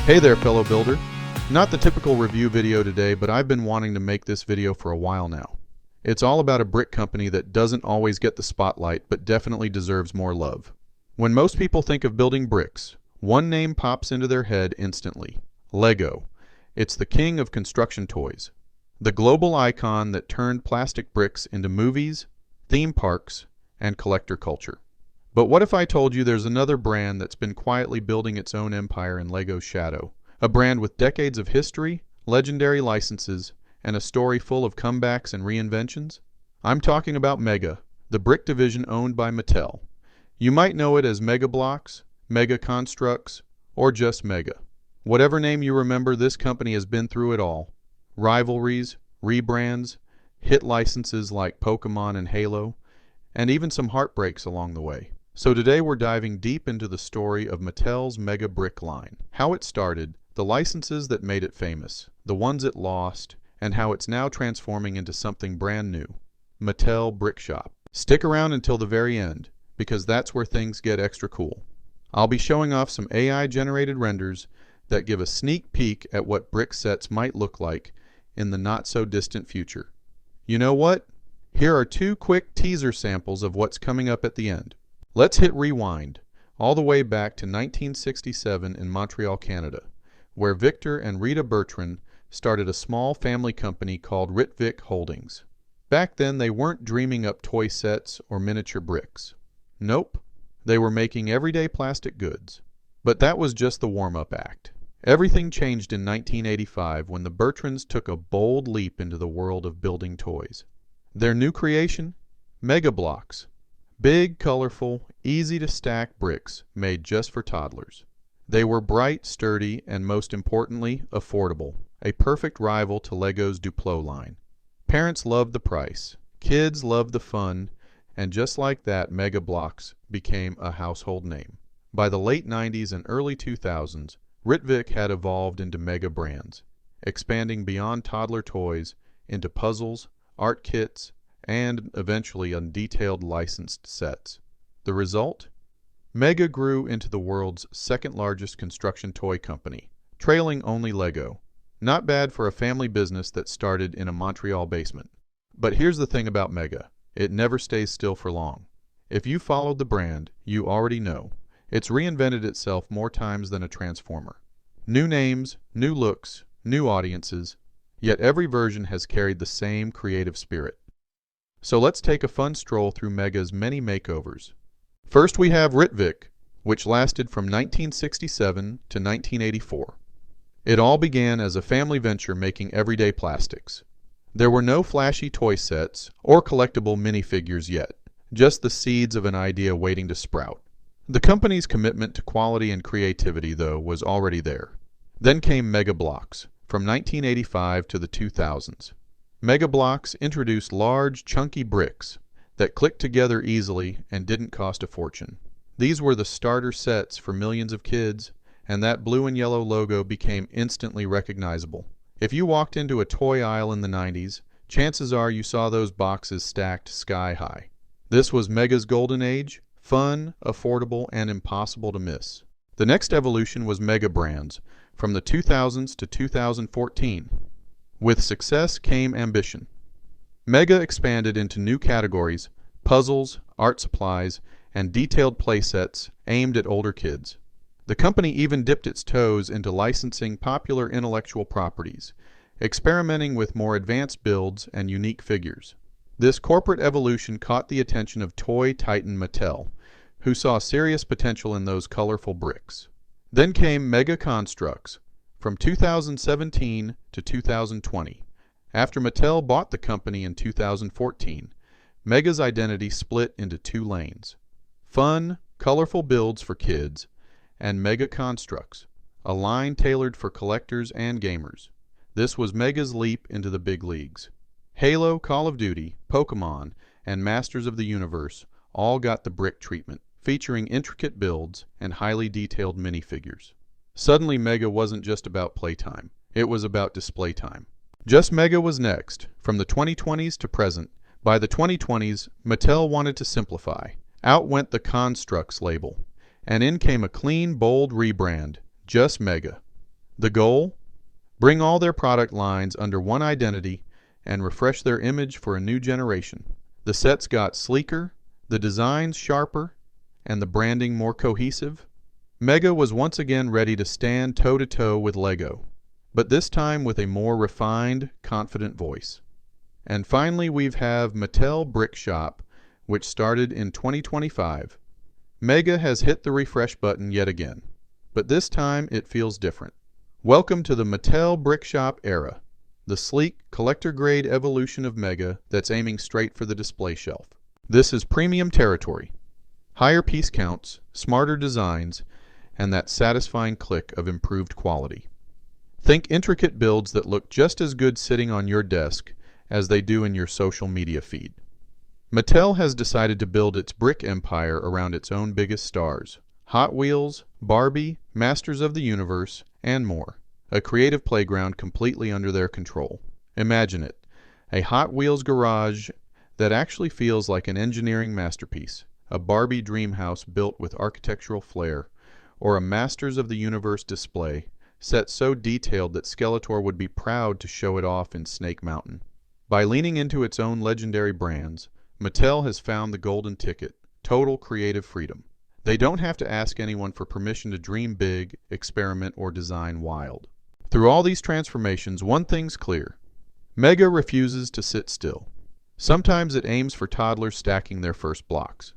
Hey there, fellow builder. Not the typical review video today, but I've been wanting to make this video for a while now. It's all about a brick company that doesn't always get the spotlight, but definitely deserves more love. When most people think of building bricks, one name pops into their head instantly: Lego. It's the king of construction toys. The global icon that turned plastic bricks into movies, theme parks, and collector culture. But what if I told you there's another brand that's been quietly building its own empire in Lego's shadow? A brand with decades of history, legendary licenses, and a story full of comebacks and reinventions? I'm talking about Mega, the brick division owned by Mattel. You might know it as Mega Bloks, Mega Constructs, or just Mega. Whatever name you remember, this company has been through it all. Rivalries, rebrands, hit licenses like Pokemon and Halo, and even some heartbreaks along the way. So today we're diving deep into the story of Mattel's Mega Brick line. How it started, the licenses that made it famous, the ones it lost, and how it's now transforming into something brand new. Mattel Brick Shop. Stick around until the very end, because that's where things get extra cool. I'll be showing off some AI-generated renders that give a sneak peek at what brick sets might look like in the not-so-distant future. You know what? Here are two quick teaser samples of what's coming up at the end. Let's hit rewind, all the way back to 1967 in Montreal, Canada, where Victor and Rita Bertrand started a small family company called Ritvic Holdings. Back then, they weren't dreaming up toy sets or miniature bricks. Nope, they were making everyday plastic goods. But that was just the warm-up act. Everything changed in 1985 when the Bertrands took a bold leap into the world of building toys. Their new creation? Mega Bloks. Big, colorful, easy-to-stack bricks made just for toddlers. They were bright, sturdy, and most importantly, affordable, a perfect rival to Lego's Duplo line. Parents loved the price, kids loved the fun, and just like that, Mega Bloks became a household name. By the late 90s and early 2000s, Ritvic had evolved into mega brands, expanding beyond toddler toys into puzzles, art kits, and eventually undetailed licensed sets. The result? Mega grew into the world's second-largest construction toy company, trailing only Lego. Not bad for a family business that started in a Montreal basement. But here's the thing about Mega. It never stays still for long. If you followed the brand, you already know. It's reinvented itself more times than a transformer. New names, new looks, new audiences, yet every version has carried the same creative spirit. So let's take a fun stroll through Mega's many makeovers. First we have Ritvic, which lasted from 1967 to 1984. It all began as a family venture making everyday plastics. There were no flashy toy sets or collectible minifigures yet, just the seeds of an idea waiting to sprout. The company's commitment to quality and creativity, though, was already there. Then came Mega Bloks, from 1985 to the 2000s. Mega Bloks introduced large, chunky bricks that clicked together easily and didn't cost a fortune. These were the starter sets for millions of kids, and that blue and yellow logo became instantly recognizable. If you walked into a toy aisle in the 90s, chances are you saw those boxes stacked sky high. This was Mega's golden age, fun, affordable, and impossible to miss. The next evolution was Mega Brands, from the 2000s to 2014. With success came ambition. Mega expanded into new categories, puzzles, art supplies, and detailed playsets aimed at older kids. The company even dipped its toes into licensing popular intellectual properties, experimenting with more advanced builds and unique figures. This corporate evolution caught the attention of toy titan Mattel, who saw serious potential in those colorful bricks. Then came Mega Constructs, from 2017 to 2020. After Mattel bought the company in 2014, Mega's identity split into two lanes: fun, colorful builds for kids, and Mega Constructs, a line tailored for collectors and gamers. This was Mega's leap into the big leagues. Halo, Call of Duty, Pokemon, and Masters of the Universe all got the brick treatment, featuring intricate builds and highly detailed minifigures. Suddenly, Mega wasn't just about playtime. It was about display time. Just Mega was next. From the 2020s to present, by the 2020s, Mattel wanted to simplify. Out went the Constructs label, and in came a clean, bold rebrand, just Mega. The goal? Bring all their product lines under one identity and refresh their image for a new generation. The sets got sleeker, the designs sharper, and the branding more cohesive. Mega was once again ready to stand toe-to-toe with Lego, but this time with a more refined, confident voice. And finally, we have Mattel Brick Shop, which started in 2025. Mega has hit the refresh button yet again, but this time it feels different. Welcome to the Mattel Brick Shop era, the sleek, collector-grade evolution of Mega that's aiming straight for the display shelf. This is premium territory. Higher piece counts, smarter designs, and that satisfying click of improved quality. Think intricate builds that look just as good sitting on your desk as they do in your social media feed. Mattel has decided to build its brick empire around its own biggest stars: Hot Wheels, Barbie, Masters of the Universe, and more. A creative playground completely under their control. Imagine it, a Hot Wheels garage that actually feels like an engineering masterpiece, a Barbie dream house built with architectural flair, or a Masters of the Universe display set so detailed that Skeletor would be proud to show it off in Snake Mountain. By leaning into its own legendary brands, Mattel has found the golden ticket: total creative freedom. They don't have to ask anyone for permission to dream big, experiment, or design wild. Through all these transformations, one thing's clear: Mega refuses to sit still. Sometimes it aims for toddlers stacking their first blocks.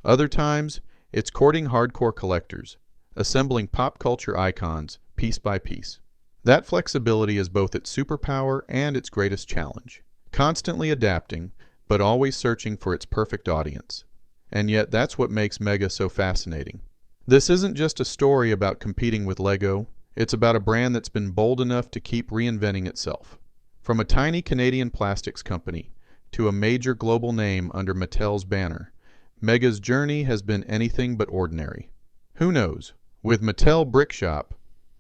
Other times, it's courting hardcore collectors, assembling pop culture icons piece by piece. That flexibility is both its superpower and its greatest challenge, constantly adapting, but always searching for its perfect audience. And yet that's what makes Mega so fascinating. This isn't just a story about competing with Lego, it's about a brand that's been bold enough to keep reinventing itself. From a tiny Canadian plastics company to a major global name under Mattel's banner, Mega's journey has been anything but ordinary. Who knows, with Mattel Brick Shop,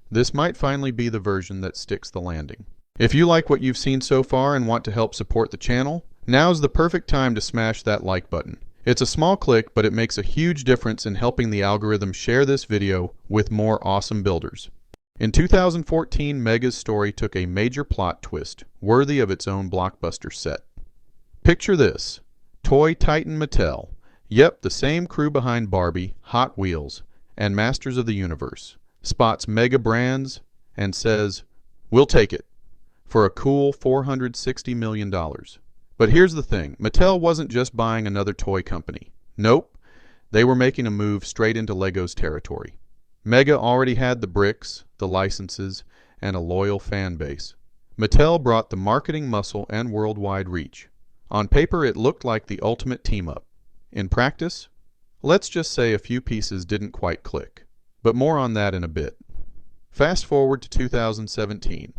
this might finally be the version that sticks the landing. If you like what you've seen so far and want to help support the channel, now's the perfect time to smash that like button. It's a small click, but it makes a huge difference in helping the algorithm share this video with more awesome builders. In 2014, Mega's story took a major plot twist, worthy of its own blockbuster set. Picture this: Toy Titan Mattel, yep, the same crew behind Barbie, Hot Wheels, and Masters of the Universe, spots Mega brands and says, "We'll take it," for a cool $460 million. But here's the thing, Mattel wasn't just buying another toy company. Nope, they were making a move straight into Lego's territory. Mega already had the bricks, the licenses, and a loyal fan base. Mattel brought the marketing muscle and worldwide reach. On paper, it looked like the ultimate team-up. In practice, let's just say a few pieces didn't quite click. But more on that in a bit. Fast forward to 2017,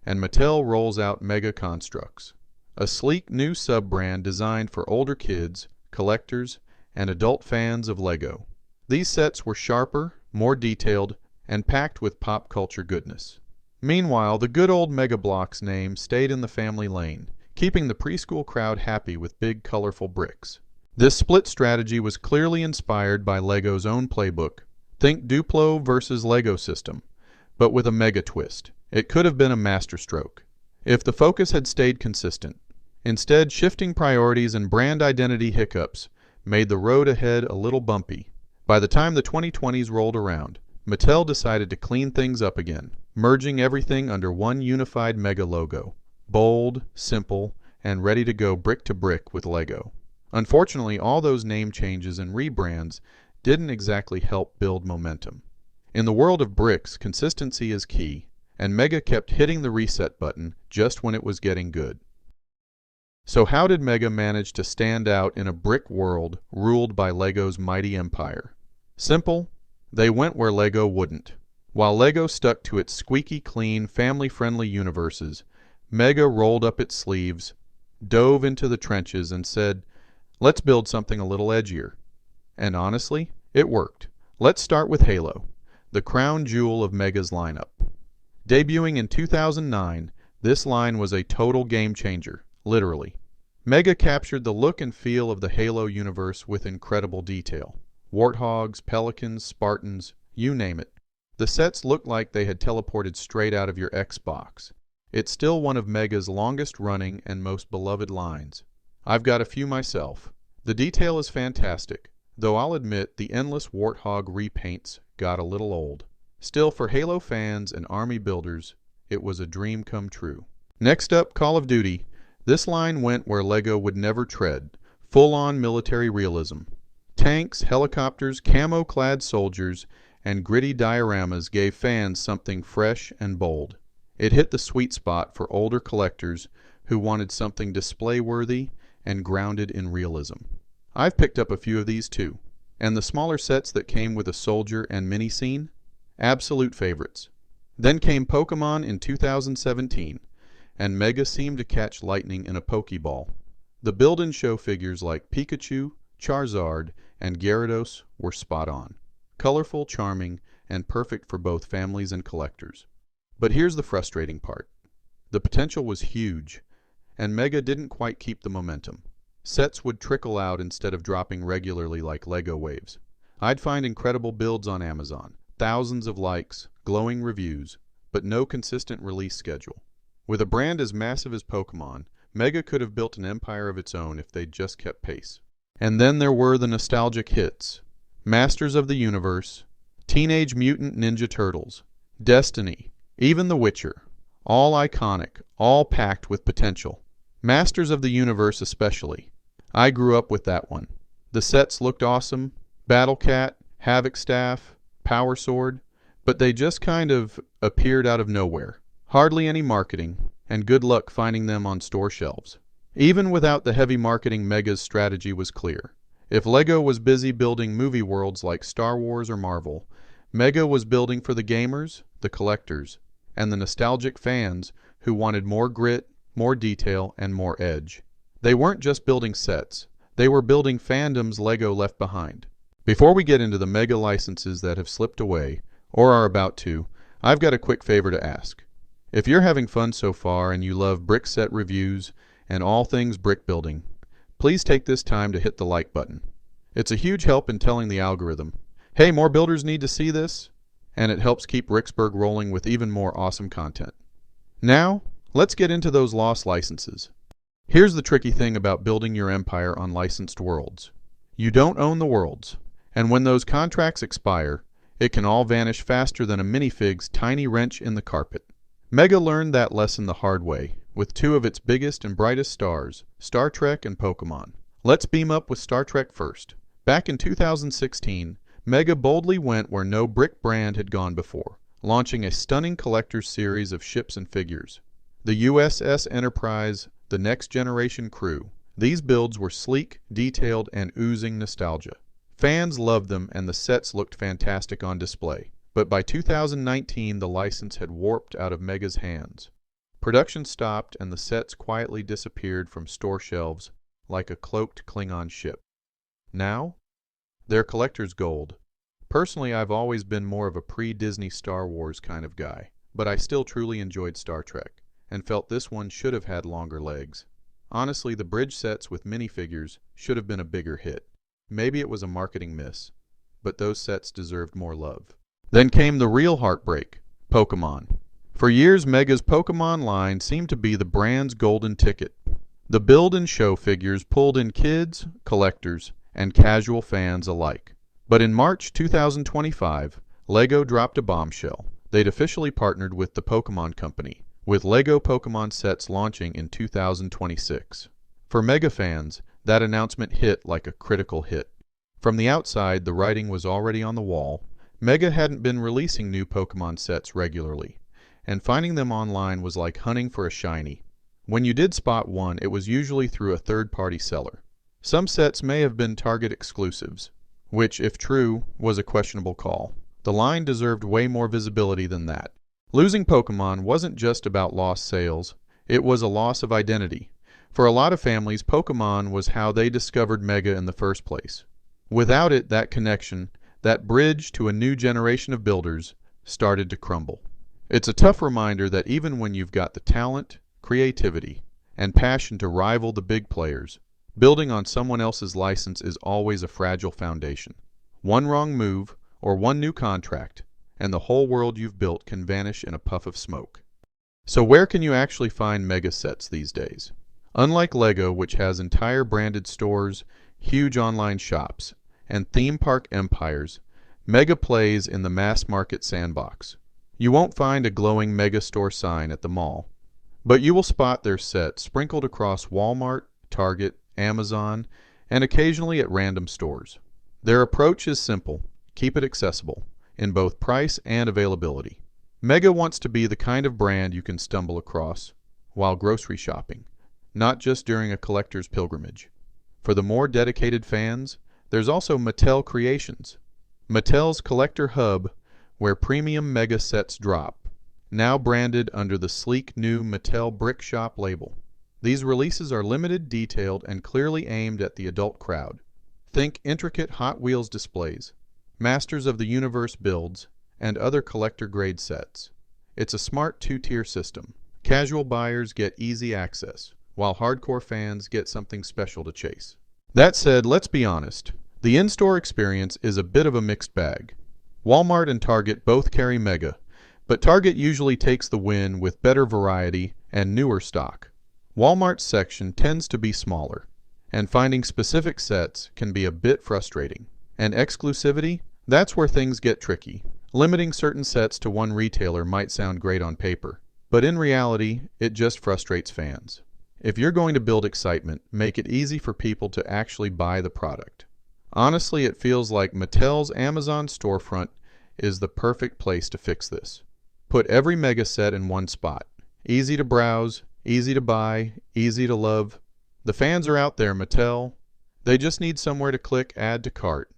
and Mattel rolls out Mega Constructs, a sleek new sub-brand designed for older kids, collectors, and adult fans of Lego. These sets were sharper, more detailed, and packed with pop culture goodness. Meanwhile, the good old Mega Bloks name stayed in the family lane, keeping the preschool crowd happy with big, colorful bricks. This split strategy was clearly inspired by Lego's own playbook. Think Duplo versus Lego system, but with a Mega twist. It could have been a masterstroke if the focus had stayed consistent. Instead, shifting priorities and brand identity hiccups made the road ahead a little bumpy. By the time the 2020s rolled around, Mattel decided to clean things up again, merging everything under one unified Mega logo. Bold, simple, and ready to go brick to brick with Lego. Unfortunately, all those name changes and rebrands didn't exactly help build momentum. In the world of bricks, consistency is key, and Mega kept hitting the reset button just when it was getting good. So how did Mega manage to stand out in a brick world ruled by Lego's mighty empire? Simple, they went where Lego wouldn't. While Lego stuck to its squeaky clean, family-friendly universes, Mega rolled up its sleeves, dove into the trenches, and said, "Let's build something a little edgier." And honestly, it worked. Let's start with Halo, the crown jewel of Mega's lineup. Debuting in 2009, this line was a total game changer, literally. Mega captured the look and feel of the Halo universe with incredible detail. Warthogs, Pelicans, Spartans, you name it. The sets looked like they had teleported straight out of your Xbox. It's still one of Mega's longest running and most beloved lines. I've got a few myself. The detail is fantastic, though I'll admit the endless Warthog repaints got a little old. Still, for Halo fans and Army builders, it was a dream come true. Next up, Call of Duty. This line went where LEGO would never tread. Full-on military realism. Tanks, helicopters, camo-clad soldiers, and gritty dioramas gave fans something fresh and bold. It hit the sweet spot for older collectors who wanted something display-worthy and grounded in realism. I've picked up a few of these too. And the smaller sets that came with a soldier and mini scene? Absolute favorites. Then came Pokemon in 2017, and Mega seemed to catch lightning in a Pokeball. The build-and-show figures like Pikachu, Charizard, and Gyarados were spot on. Colorful, charming, and perfect for both families and collectors. But here's the frustrating part. The potential was huge, and Mega didn't quite keep the momentum. Sets would trickle out instead of dropping regularly like LEGO waves. I'd find incredible builds on Amazon, thousands of likes, glowing reviews, but no consistent release schedule. With a brand as massive as Pokemon, Mega could have built an empire of its own if they'd just kept pace. And then there were the nostalgic hits. Masters of the Universe, Teenage Mutant Ninja Turtles, Destiny, even The Witcher. All iconic, all packed with potential. Masters of the Universe especially. I grew up with that one. The sets looked awesome. Battle Cat, Havoc Staff, Power Sword, but they just kind of appeared out of nowhere. Hardly any marketing, and good luck finding them on store shelves. Even without the heavy marketing, Mega's strategy was clear. If LEGO was busy building movie worlds like Star Wars or Marvel, Mega was building for the gamers, the collectors, and the nostalgic fans who wanted more grit, more detail, and more edge. They weren't just building sets, they were building fandoms LEGO left behind. Before we get into the Mega licenses that have slipped away, or are about to, I've got a quick favor to ask. If you're having fun so far and you love brick set reviews and all things brick building, please take this time to hit the like button. It's a huge help in telling the algorithm, hey, more builders need to see this, and it helps keep Ricksburg rolling with even more awesome content. Now, let's get into those lost licenses. Here's the tricky thing about building your empire on licensed worlds. You don't own the worlds, and when those contracts expire, it can all vanish faster than a minifig's tiny wrench in the carpet. Mega learned that lesson the hard way, with two of its biggest and brightest stars, Star Trek and Pokemon. Let's beam up with Star Trek first. Back in 2016, Mega boldly went where no brick brand had gone before, launching a stunning collector's series of ships and figures. The USS Enterprise, the Next Generation crew. These builds were sleek, detailed, and oozing nostalgia. Fans loved them and the sets looked fantastic on display. But by 2019, the license had warped out of Mega's hands. Production stopped and the sets quietly disappeared from store shelves like a cloaked Klingon ship. Now, they're collector's gold. Personally, I've always been more of a pre-Disney Star Wars kind of guy, but I still truly enjoyed Star Trek, and felt this one should have had longer legs. Honestly, the bridge sets with minifigures should have been a bigger hit. Maybe it was a marketing miss, but those sets deserved more love. Then came the real heartbreak, Pokemon. For years, Mega's Pokemon line seemed to be the brand's golden ticket. The build and show figures pulled in kids, collectors, and casual fans alike. But in March 2025, LEGO dropped a bombshell. They'd officially partnered with the Pokemon Company, with LEGO Pokemon sets launching in 2026. For Mega fans, that announcement hit like a critical hit. From the outside, the writing was already on the wall. Mega hadn't been releasing new Pokemon sets regularly, and finding them online was like hunting for a shiny. When you did spot one, it was usually through a third-party seller. Some sets may have been Target exclusives, which, if true, was a questionable call. The line deserved way more visibility than that. Losing Pokemon wasn't just about lost sales, it was a loss of identity. For a lot of families, Pokemon was how they discovered Mega in the first place. Without it, that connection, that bridge to a new generation of builders, started to crumble. It's a tough reminder that even when you've got the talent, creativity, and passion to rival the big players, building on someone else's license is always a fragile foundation. One wrong move, or one new contract, and the whole world you've built can vanish in a puff of smoke. So where can you actually find mega sets these days? Unlike Lego, which has entire branded stores, huge online shops, and theme park empires, Mega plays in the mass market sandbox. You won't find a glowing Mega store sign at the mall, but you will spot their sets sprinkled across Walmart, Target, Amazon, and occasionally at random stores. Their approach is simple: keep it accessible, in both price and availability. Mega wants to be the kind of brand you can stumble across while grocery shopping, not just during a collector's pilgrimage. For the more dedicated fans, there's also Mattel Creations, Mattel's collector hub where premium Mega sets drop, now branded under the sleek new Mattel Brick Shop label. These releases are limited, detailed, and clearly aimed at the adult crowd. Think intricate Hot Wheels displays, Masters of the Universe builds, and other collector-grade sets. It's a smart two-tier system. Casual buyers get easy access, while hardcore fans get something special to chase. That said, let's be honest. The in-store experience is a bit of a mixed bag. Walmart and Target both carry Mega, but Target usually takes the win with better variety and newer stock. Walmart's section tends to be smaller, and finding specific sets can be a bit frustrating. And exclusivity? That's where things get tricky. Limiting certain sets to one retailer might sound great on paper, but in reality, it just frustrates fans. If you're going to build excitement, make it easy for people to actually buy the product. Honestly, it feels like Mattel's Amazon storefront is the perfect place to fix this. Put every Mega set in one spot. Easy to browse, easy to buy, easy to love. The fans are out there, Mattel. They just need somewhere to click Add to Cart.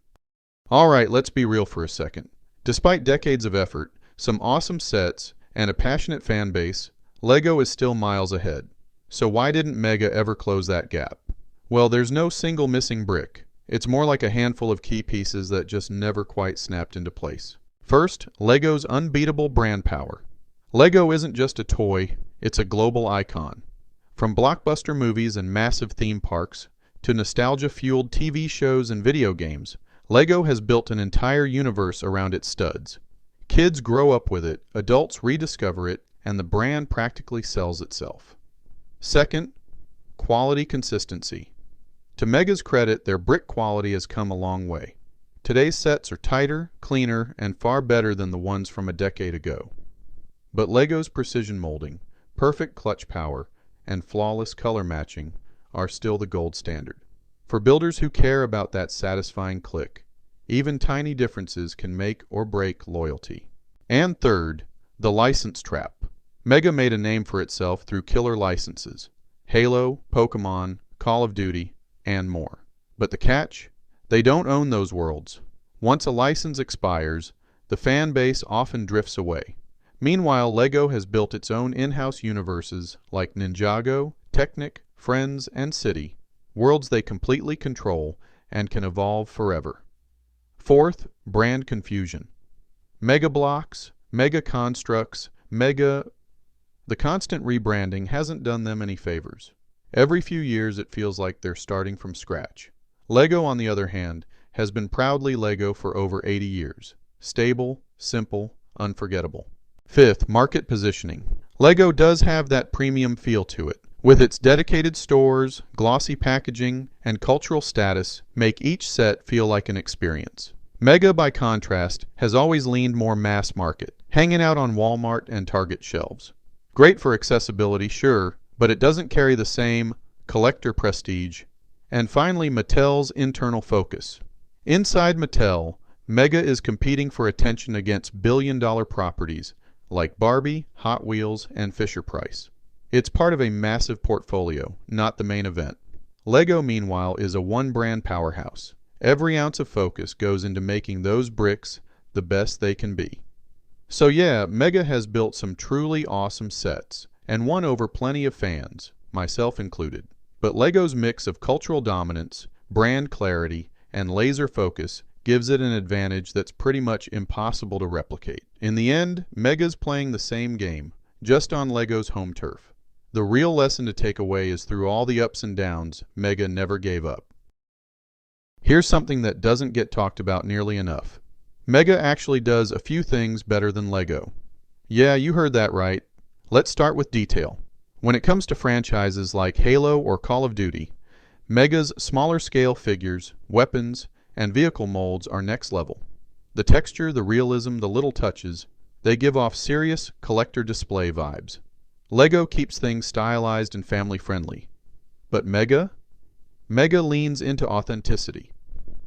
Alright, let's be real for a second. Despite decades of effort, some awesome sets, and a passionate fan base, Lego is still miles ahead. So why didn't Mega ever close that gap? Well, there's no single missing brick. It's more like a handful of key pieces that just never quite snapped into place. First, Lego's unbeatable brand power. Lego isn't just a toy, it's a global icon. From blockbuster movies and massive theme parks, to nostalgia-fueled TV shows and video games, Lego has built an entire universe around its studs. Kids grow up with it, adults rediscover it, and the brand practically sells itself. Second, quality consistency. To Mega's credit, their brick quality has come a long way. Today's sets are tighter, cleaner, and far better than the ones from a decade ago. But Lego's precision molding, perfect clutch power, and flawless color matching are still the gold standard. For builders who care about that satisfying click, even tiny differences can make or break loyalty. And third, the license trap. Mega made a name for itself through killer licenses: Halo, Pokemon, Call of Duty, and more. But the catch? They don't own those worlds. Once a license expires, the fan base often drifts away. Meanwhile, Lego has built its own in-house universes like Ninjago, Technic, Friends, and City, worlds they completely control and can evolve forever. Fourth, brand confusion. Mega blocks, Mega constructs, The constant rebranding hasn't done them any favors. Every few years it feels like they're starting from scratch. Lego, on the other hand, has been proudly Lego for over 80 years. Stable, simple, unforgettable. Fifth, market positioning. Lego does have that premium feel to it. With its dedicated stores, glossy packaging, and cultural status, make each set feel like an experience. Mega, by contrast, has always leaned more mass market, hanging out on Walmart and Target shelves. Great for accessibility, sure, but it doesn't carry the same collector prestige. And finally, Mattel's internal focus. Inside Mattel, Mega is competing for attention against billion-dollar properties like Barbie, Hot Wheels, and Fisher-Price. It's part of a massive portfolio, not the main event. Lego, meanwhile, is a one-brand powerhouse. Every ounce of focus goes into making those bricks the best they can be. So yeah, Mega has built some truly awesome sets, and won over plenty of fans, myself included. But Lego's mix of cultural dominance, brand clarity, and laser focus gives it an advantage that's pretty much impossible to replicate. In the end, Mega's playing the same game, just on Lego's home turf. The real lesson to take away is through all the ups and downs, Mega never gave up. Here's something that doesn't get talked about nearly enough. Mega actually does a few things better than Lego. Yeah, you heard that right. Let's start with detail. When it comes to franchises like Halo or Call of Duty, Mega's smaller scale figures, weapons, and vehicle molds are next level. The texture, the realism, the little touches, they give off serious collector display vibes. Lego keeps things stylized and family friendly. But Mega leans into authenticity.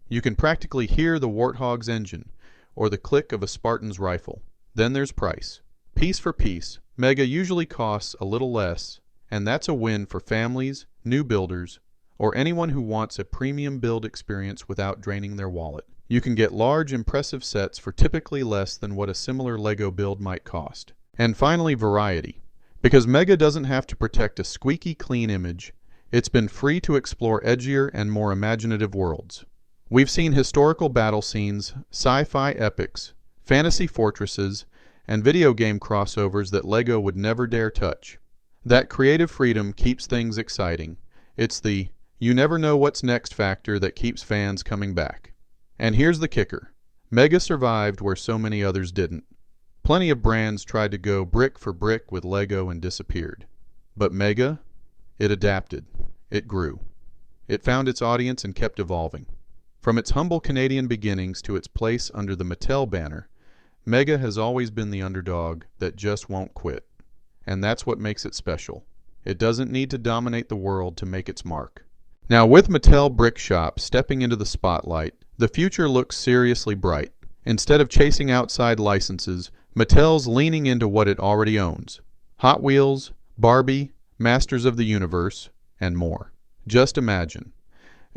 You can practically hear the Warthog's engine or the click of a Spartan's rifle. Then there's price. Piece for piece, Mega usually costs a little less, and that's a win for families, new builders, or anyone who wants a premium build experience without draining their wallet. You can get large, impressive sets for typically less than what a similar Lego build might cost. And finally, variety. Because Mega doesn't have to protect a squeaky clean image, it's been free to explore edgier and more imaginative worlds. We've seen historical battle scenes, sci-fi epics, fantasy fortresses, and video game crossovers that Lego would never dare touch. That creative freedom keeps things exciting. It's the you never know what's next factor that keeps fans coming back. And here's the kicker. Mega survived where so many others didn't. Plenty of brands tried to go brick for brick with Lego and disappeared. But Mega, it adapted. It grew. It found its audience and kept evolving. From its humble Canadian beginnings to its place under the Mattel banner, Mega has always been the underdog that just won't quit. And that's what makes it special. It doesn't need to dominate the world to make its mark. Now, with Mattel Brick Shop stepping into the spotlight, the future looks seriously bright. Instead of chasing outside licenses, Mattel's leaning into what it already owns. Hot Wheels, Barbie, Masters of the Universe, and more. Just imagine.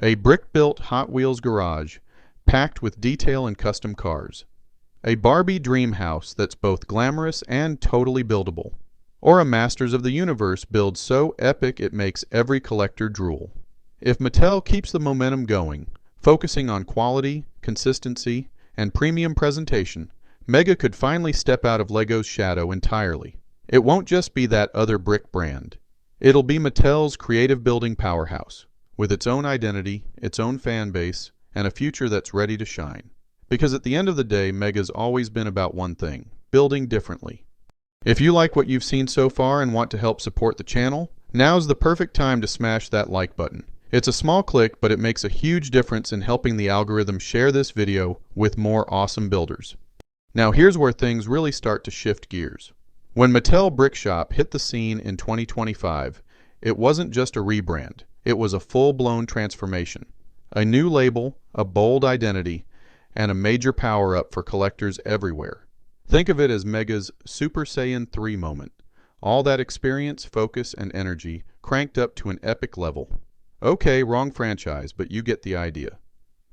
A brick-built Hot Wheels garage, packed with detail and custom cars. A Barbie dream house that's both glamorous and totally buildable. Or a Masters of the Universe build so epic it makes every collector drool. If Mattel keeps the momentum going, focusing on quality, consistency, and premium presentation, Mega could finally step out of Lego's shadow entirely. It won't just be that other brick brand. It'll be Mattel's creative building powerhouse, with its own identity, its own fan base, and a future that's ready to shine. Because at the end of the day, Mega's always been about one thing: building differently. If you like what you've seen so far and want to help support the channel, now's the perfect time to smash that like button. It's a small click, but it makes a huge difference in helping the algorithm share this video with more awesome builders. Now here's where things really start to shift gears. When Mattel Brick Shop hit the scene in 2025, it wasn't just a rebrand, it was a full-blown transformation. A new label, a bold identity, and a major power-up for collectors everywhere. Think of it as Mega's Super Saiyan 3 moment. All that experience, focus, and energy cranked up to an epic level. Okay, wrong franchise, but you get the idea.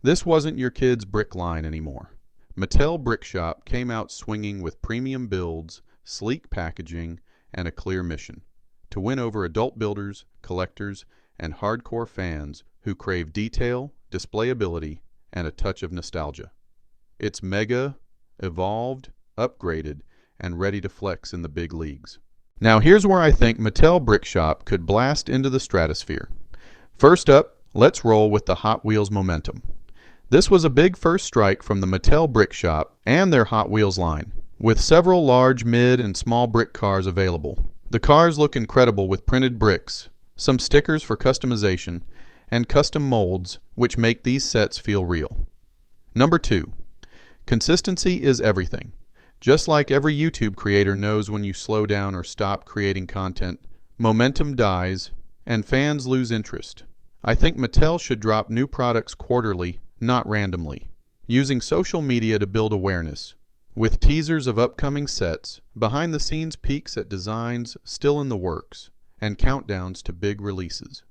This wasn't your kid's brick line anymore. Mattel Brick Shop came out swinging with premium builds, sleek packaging, and a clear mission: to win over adult builders, collectors, and hardcore fans who crave detail, displayability, and a touch of nostalgia. It's Mega, evolved, upgraded, and ready to flex in the big leagues. Now here's where I think Mattel Brick Shop could blast into the stratosphere. First up, let's roll with the Hot Wheels momentum. This was a big first strike from the Mattel Brick Shop and their Hot Wheels line, with several large, mid, and small brick cars available. The cars look incredible with printed bricks, some stickers for customization, and custom molds which make these sets feel real. Number 2. Consistency is everything. Just like every YouTube creator knows when you slow down or stop creating content, momentum dies and fans lose interest. I think Mattel should drop new products quarterly, not randomly, using social media to build awareness, with teasers of upcoming sets, behind-the-scenes peeks at designs still in the works, and countdowns to big releases.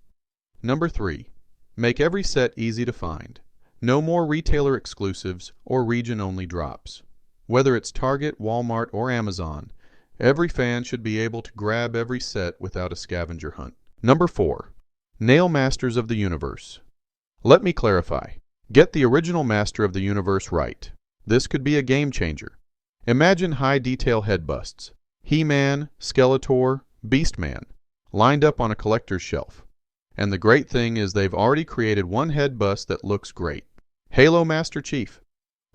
Number 3. Make every set easy to find. No more retailer exclusives or region-only drops. Whether it's Target, Walmart, or Amazon, every fan should be able to grab every set without a scavenger hunt. Number 4. Nail Masters of the Universe. Let me clarify. Get the original Master of the Universe right. This could be a game changer. Imagine high-detail head busts, He-Man, Skeletor, Beast-Man, lined up on a collector's shelf. And the great thing is they've already created one head bust that looks great. Halo Master Chief.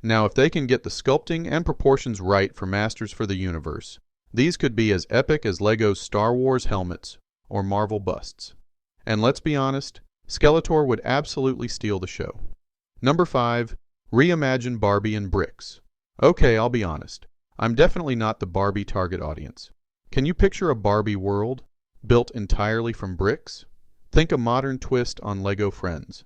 Now, if they can get the sculpting and proportions right for Masters for the Universe, these could be as epic as Lego's Star Wars helmets or Marvel busts. And let's be honest, Skeletor would absolutely steal the show. Number 5. Reimagine Barbie in bricks. Okay, I'll be honest. I'm definitely not the Barbie target audience. Can you picture a Barbie world built entirely from bricks? Think a modern twist on Lego Friends,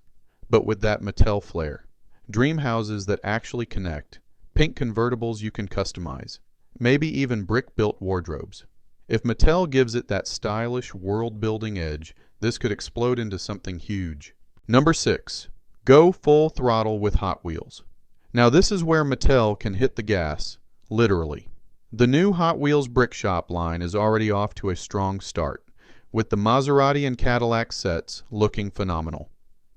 but with that Mattel flair. Dream houses that actually connect, pink convertibles you can customize, maybe even brick-built wardrobes. If Mattel gives it that stylish world-building edge, this could explode into something huge. Number 6. Go full throttle with Hot Wheels. Now this is where Mattel can hit the gas, literally. The new Hot Wheels Brick Shop line is already off to a strong start, with the Maserati and Cadillac sets looking phenomenal.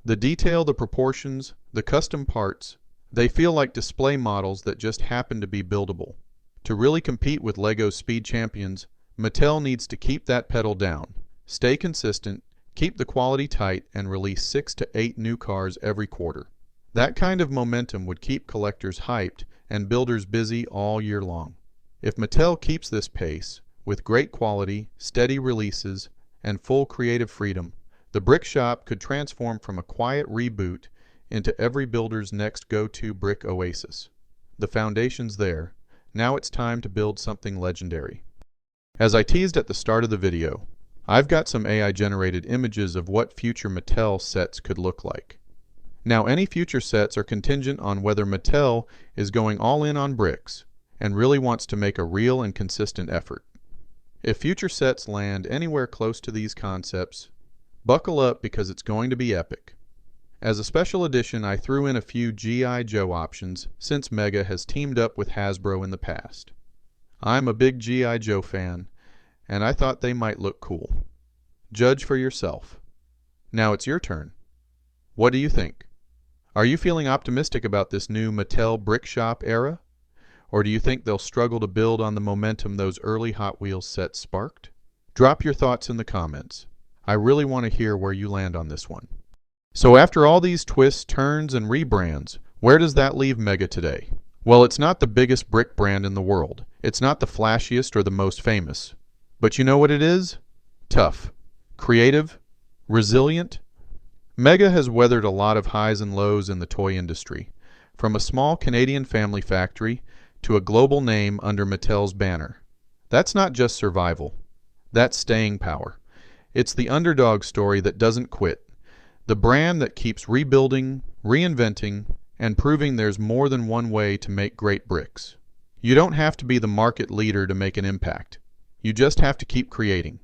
The detail, the proportions, the custom parts, they feel like display models that just happen to be buildable. To really compete with Lego's speed champions, Mattel needs to keep that pedal down, stay consistent, keep the quality tight, and release 6 to 8 new cars every quarter. That kind of momentum would keep collectors hyped and builders busy all year long. If Mattel keeps this pace, with great quality, steady releases, and full creative freedom, the Brick Shop could transform from a quiet reboot into every builder's next go-to brick oasis. The foundation's there. Now it's time to build something legendary. As I teased at the start of the video, I've got some AI-generated images of what future Mattel sets could look like. Now, any future sets are contingent on whether Mattel is going all in on bricks and really wants to make a real and consistent effort. If future sets land anywhere close to these concepts, buckle up because it's going to be epic. As a special edition, I threw in a few G.I. Joe options since Mega has teamed up with Hasbro in the past. I'm a big G.I. Joe fan, and I thought they might look cool. Judge for yourself. Now it's your turn. What do you think? Are you feeling optimistic about this new Mattel Brick Shop era? Or do you think they'll struggle to build on the momentum those early Hot Wheels sets sparked? Drop your thoughts in the comments. I really want to hear where you land on this one. So after all these twists, turns, and rebrands, where does that leave Mega today? Well, it's not the biggest brick brand in the world. It's not the flashiest or the most famous. But you know what it is? Tough, creative, resilient. Mega has weathered a lot of highs and lows in the toy industry, from a small Canadian family factory to a global name under Mattel's banner. That's not just survival. That's staying power. It's the underdog story that doesn't quit, the brand that keeps rebuilding, reinventing, and proving there's more than one way to make great bricks. You don't have to be the market leader to make an impact. You just have to keep creating.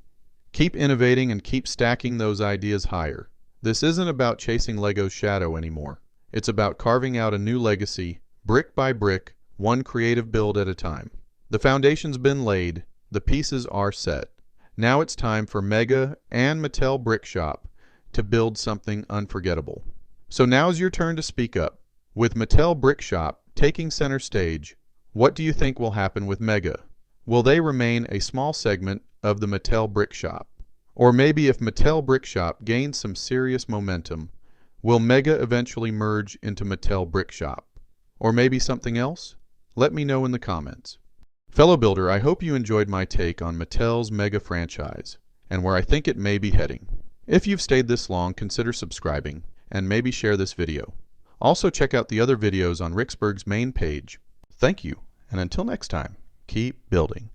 Keep innovating and keep stacking those ideas higher. This isn't about chasing Lego's shadow anymore. It's about carving out a new legacy, brick by brick, one creative build at a time. The foundation's been laid, the pieces are set. Now it's time for Mega and Mattel Brick Shop to build something unforgettable. So now's your turn to speak up. With Mattel Brick Shop taking center stage, what do you think will happen with Mega? Will they remain a small segment of the Mattel Brick Shop? Or maybe if Mattel Brick Shop gains some serious momentum, will Mega eventually merge into Mattel Brick Shop? Or maybe something else? Let me know in the comments. Fellow builder, I hope you enjoyed my take on Mattel's Mega franchise and where I think it may be heading. If you've stayed this long, consider subscribing and maybe share this video. Also check out the other videos on Ricksburg's main page. Thank you, and until next time, keep building.